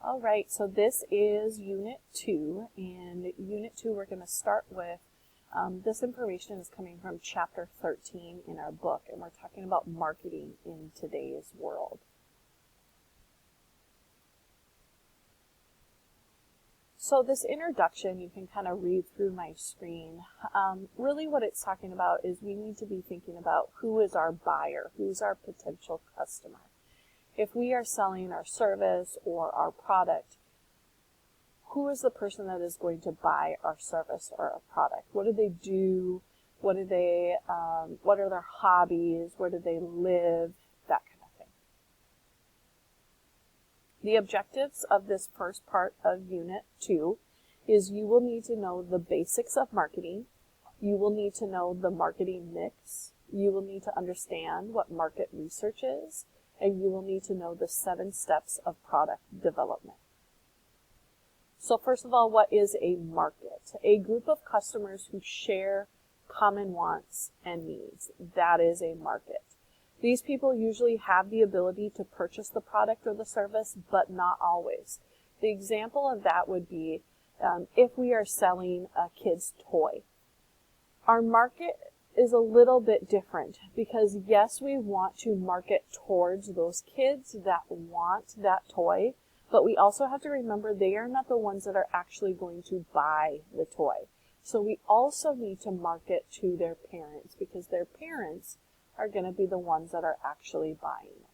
All right, so this is Unit 2, and Unit 2 we're going to start with, this information is coming from Chapter 13 in our book, and we're talking about marketing in today's world. So this introduction, you can kind of read through my screen. Really what it's talking about is we need to be thinking about who is our buyer, who's our potential customer. If we are selling our service or our product, who is the person that is going to buy our service or our product? What do they do? What are their hobbies? Where do they live? That kind of thing. The objectives of this first part of Unit 2 is you will need to know the basics of marketing. You will need to know the marketing mix. You will need to understand what market research is. And you will need to know the 7 steps of product development. So first of all, what is a market? A group of customers who share common wants and needs. That is a market. These people usually have the ability to purchase the product or the service, but not always. The example of that would be if we are selling a kid's toy. Our market is a little bit different because yes, we want to market towards those kids that want that toy, but we also have to remember they are not the ones that are actually going to buy the toy. So we also need to market to their parents because their parents are going to be the ones that are actually buying it.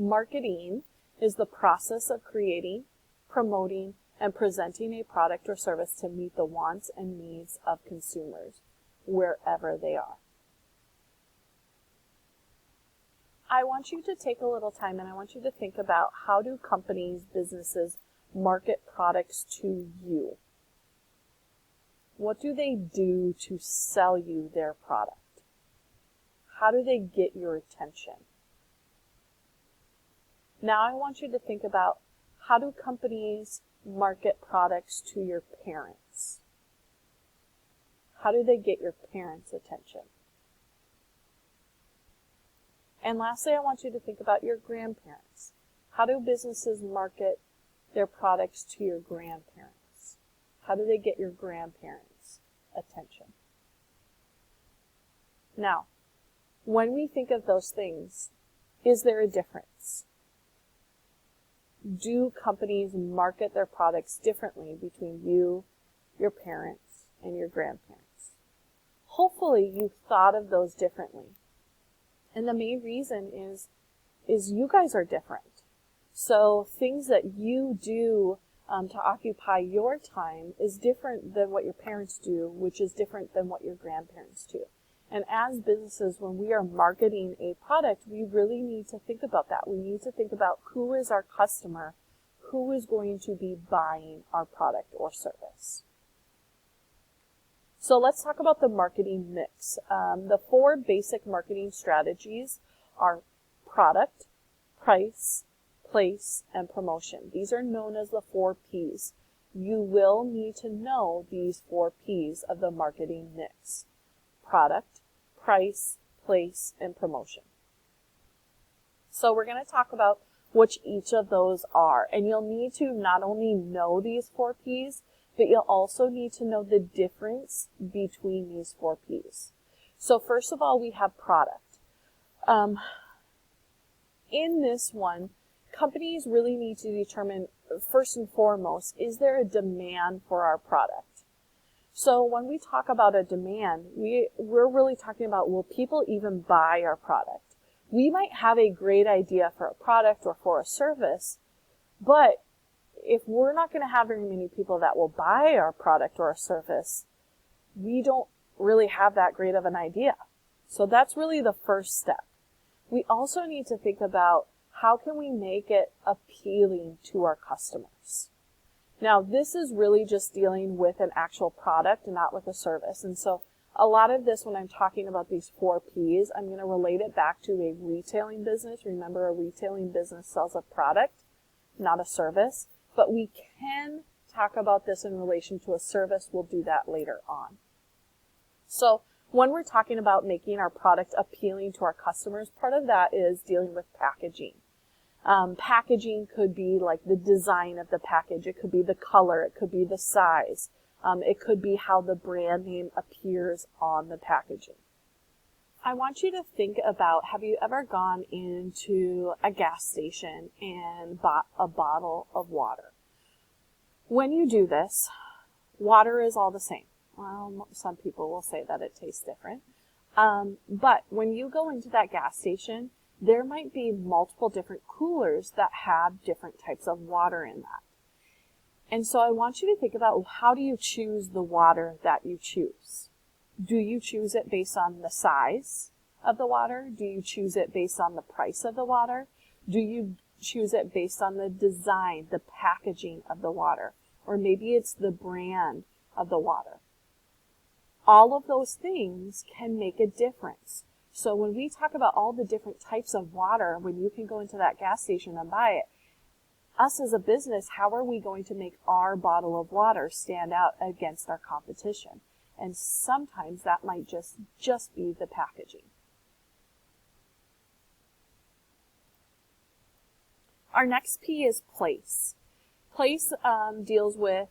Marketing is the process of creating, promoting, and presenting a product or service to meet the wants and needs of consumers, wherever they are. I want you to take a little time and I want you to think about how do companies, businesses market products to you? What do they do to sell you their product? How do they get your attention? Now I want you to think about how do companies market products to your parents? How do they get your parents' attention? And lastly, I want you to think about your grandparents. How do businesses market their products to your grandparents? How do they get your grandparents' attention? Now, when we think of those things, is there a difference? Do companies market their products differently between you, your parents, and your grandparents? Hopefully you've thought of those differently. And the main reason is you guys are different. So things that you do to occupy your time is different than what your parents do, which is different than what your grandparents do. And as businesses, when we are marketing a product, we really need to think about that. We need to think about who is our customer, who is going to be buying our product or service. So let's talk about the marketing mix. The 4 basic marketing strategies are product, price, place, and promotion. These are known as the 4 Ps. You will need to know these 4 Ps of the marketing mix. Product, price, place, and promotion. So we're going to talk about which each of those are. And you'll need to not only know these 4 Ps, but you'll also need to know the difference between these 4 Ps. So first of all, we have product. In this one, companies really need to determine, first and foremost, is there a demand for our product? So when we talk about a demand, we're really talking about, will people even buy our product? We might have a great idea for a product or for a service, but if we're not going to have very many people that will buy our product or our service, we don't really have that great of an idea. So that's really the first step. We also need to think about how can we make it appealing to our customers. Now, this is really just dealing with an actual product and not with a service. And so a lot of this, when I'm talking about these 4 Ps, I'm going to relate it back to a retailing business. Remember, a retailing business sells a product, not a service. But we can talk about this in relation to a service. We'll do that later on. So when we're talking about making our product appealing to our customers, part of that is dealing with packaging. Packaging could be like the design of the package. It could be the color. It could be the size. It could be how the brand name appears on the packaging. I want you to think about, have you ever gone into a gas station and bought a bottle of water? When you do this, water is all the same. Well, some people will say that it tastes different. But when you go into that gas station, there might be multiple different coolers that have different types of water in that. And so I want you to think about, how do you choose the water that you choose? Do you choose it based on the size of the water? Do you choose it based on the price of the water? Do you choose it based on the design, the packaging of the water? Or maybe it's the brand of the water. All of those things can make a difference. So when we talk about all the different types of water, when you can go into that gas station and buy it, us as a business, how are we going to make our bottle of water stand out against our competition? And sometimes that might just be the packaging. Our next P is place. Place deals with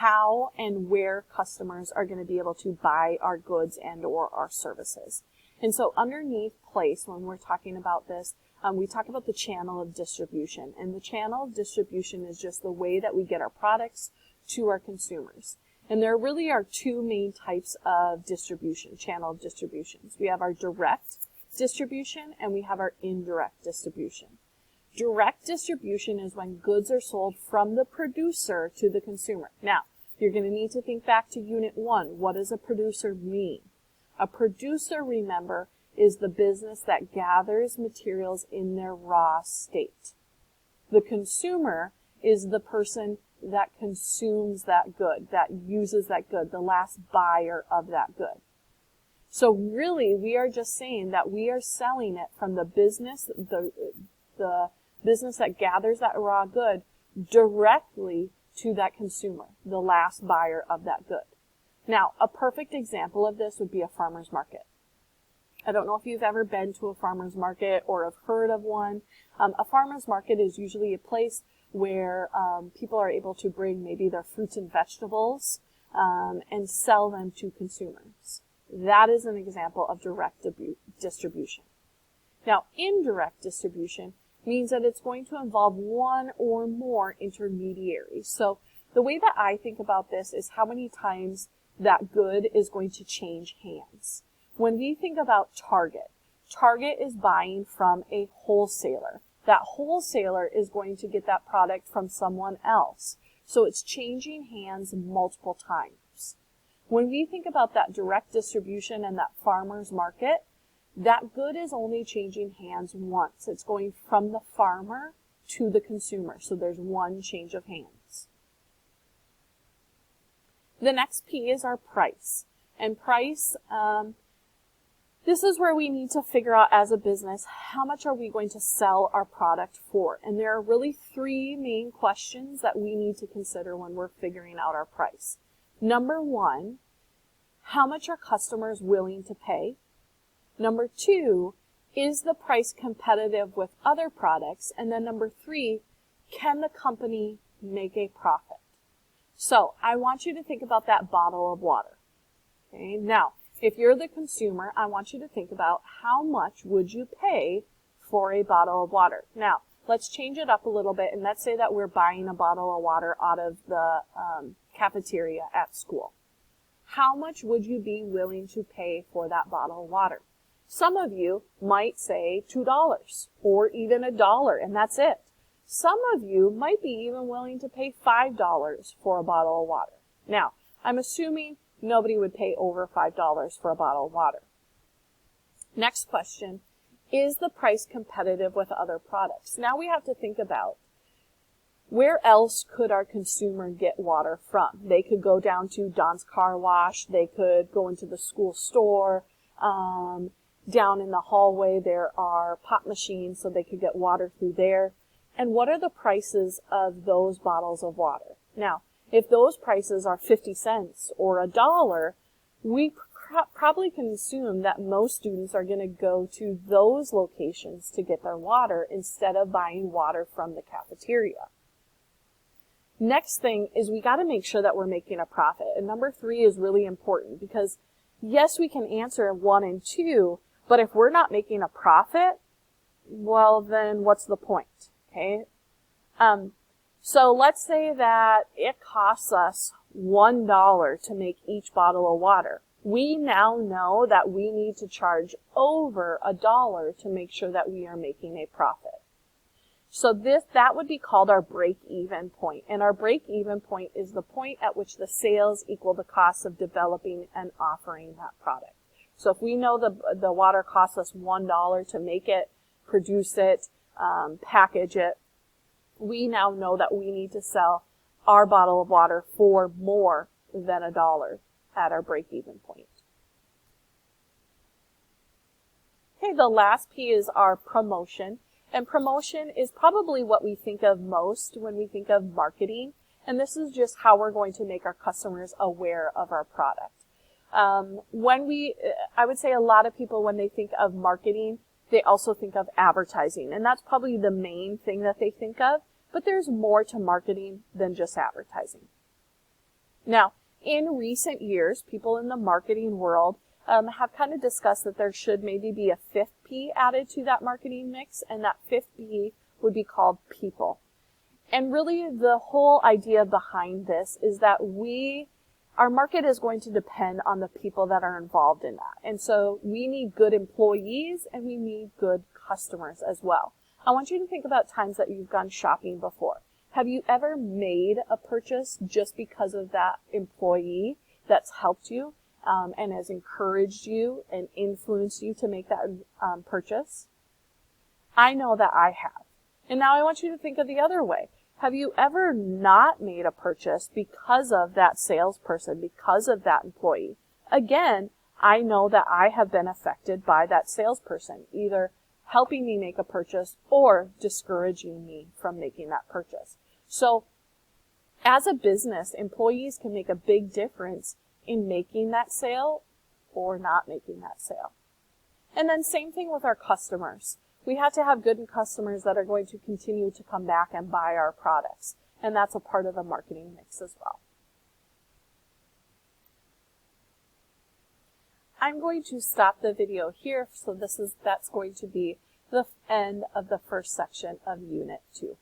how and where customers are going to be able to buy our goods and or our services. And so underneath place, when we're talking about this, we talk about the channel of distribution. And the channel of distribution is just the way that we get our products to our consumers. And there really are two main types of distribution, channel distributions. We have our direct distribution and we have our indirect distribution. Direct distribution is when goods are sold from the producer to the consumer. Now, you're going to need to think back to Unit 1. What does a producer mean? A producer, remember, is the business that gathers materials in their raw state. The consumer is the person that consumes that good, that uses that good, the last buyer of that good. So really, we are just saying that we are selling it from the business, the business that gathers that raw good directly to that consumer, the last buyer of that good. Now, a perfect example of this would be a farmer's market. I don't know if you've ever been to a farmer's market or have heard of one. A farmer's market is usually a place where people are able to bring maybe their fruits and vegetables and sell them to consumers. That is an example of direct distribution. Now, indirect distribution means that it's going to involve one or more intermediaries. So the way that I think about this is how many times that good is going to change hands. When we think about Target, Target is buying from a wholesaler. That wholesaler is going to get that product from someone else. So it's changing hands multiple times. When we think about that direct distribution and that farmer's market, that good is only changing hands once. It's going from the farmer to the consumer. So there's one change of hands. The next P is our price. And price, this is where we need to figure out as a business, how much are we going to sell our product for? And there are really three main questions that we need to consider when we're figuring out our price. Number one, how much are customers willing to pay? Number two, is the price competitive with other products? And then number three, can the company make a profit? So I want you to think about that bottle of water. Okay, now, if you're the consumer, I want you to think about how much would you pay for a bottle of water. Now, let's change it up a little bit, and let's say that we're buying a bottle of water out of the cafeteria at school. How much would you be willing to pay for that bottle of water? Some of you might say $2 or even $1, and that's it. Some of you might be even willing to pay $5 for a bottle of water. Now, I'm assuming nobody would pay over $5 for a bottle of water. Next question, is the price competitive with other products? Now we have to think about, where else could our consumer get water from? They could go down to Don's Car Wash. They could go into the school store. Down in the hallway, there are pop machines, so they could get water through there. And what are the prices of those bottles of water? Now, if those prices are 50 cents or $1, we probably can assume that most students are going to go to those locations to get their water instead of buying water from the cafeteria. Next thing is we got to make sure that we're making a profit. And number 3 is really important because yes, we can answer 1 and 2, but if we're not making a profit, well, then what's the point? Okay. So let's say that it costs us $1 to make each bottle of water. We now know that we need to charge over $1 to make sure that we are making a profit. So that would be called our break-even point. And our break-even point is the point at which the sales equal the cost of developing and offering that product. So if we know the water costs us $1 to make it, produce it, package it, we now know that we need to sell our bottle of water for more than $1 at our break-even point. Okay, the last P is our promotion. And promotion is probably what we think of most when we think of marketing. And this is just how we're going to make our customers aware of our product. I would say a lot of people, when they think of marketing, they also think of advertising. And that's probably the main thing that they think of. But there's more to marketing than just advertising. Now, in recent years, people in the marketing world have kind of discussed that there should maybe be a 5th P added to that marketing mix, and that 5th P would be called people. And really the whole idea behind this is that our market is going to depend on the people that are involved in that. And so we need good employees and we need good customers as well. I want you to think about times that you've gone shopping before. Have you ever made a purchase just because of that employee that's helped you and has encouraged you and influenced you to make that purchase? I know that I have. And now I want you to think of the other way. Have you ever not made a purchase because of that salesperson, because of that employee? Again, I know that I have been affected by that salesperson, either helping me make a purchase or discouraging me from making that purchase. So as a business, employees can make a big difference in making that sale or not making that sale. And then same thing with our customers. We have to have good customers that are going to continue to come back and buy our products. And that's a part of the marketing mix as well. I'm going to stop the video here. So that's going to be the end of the first section of Unit 2.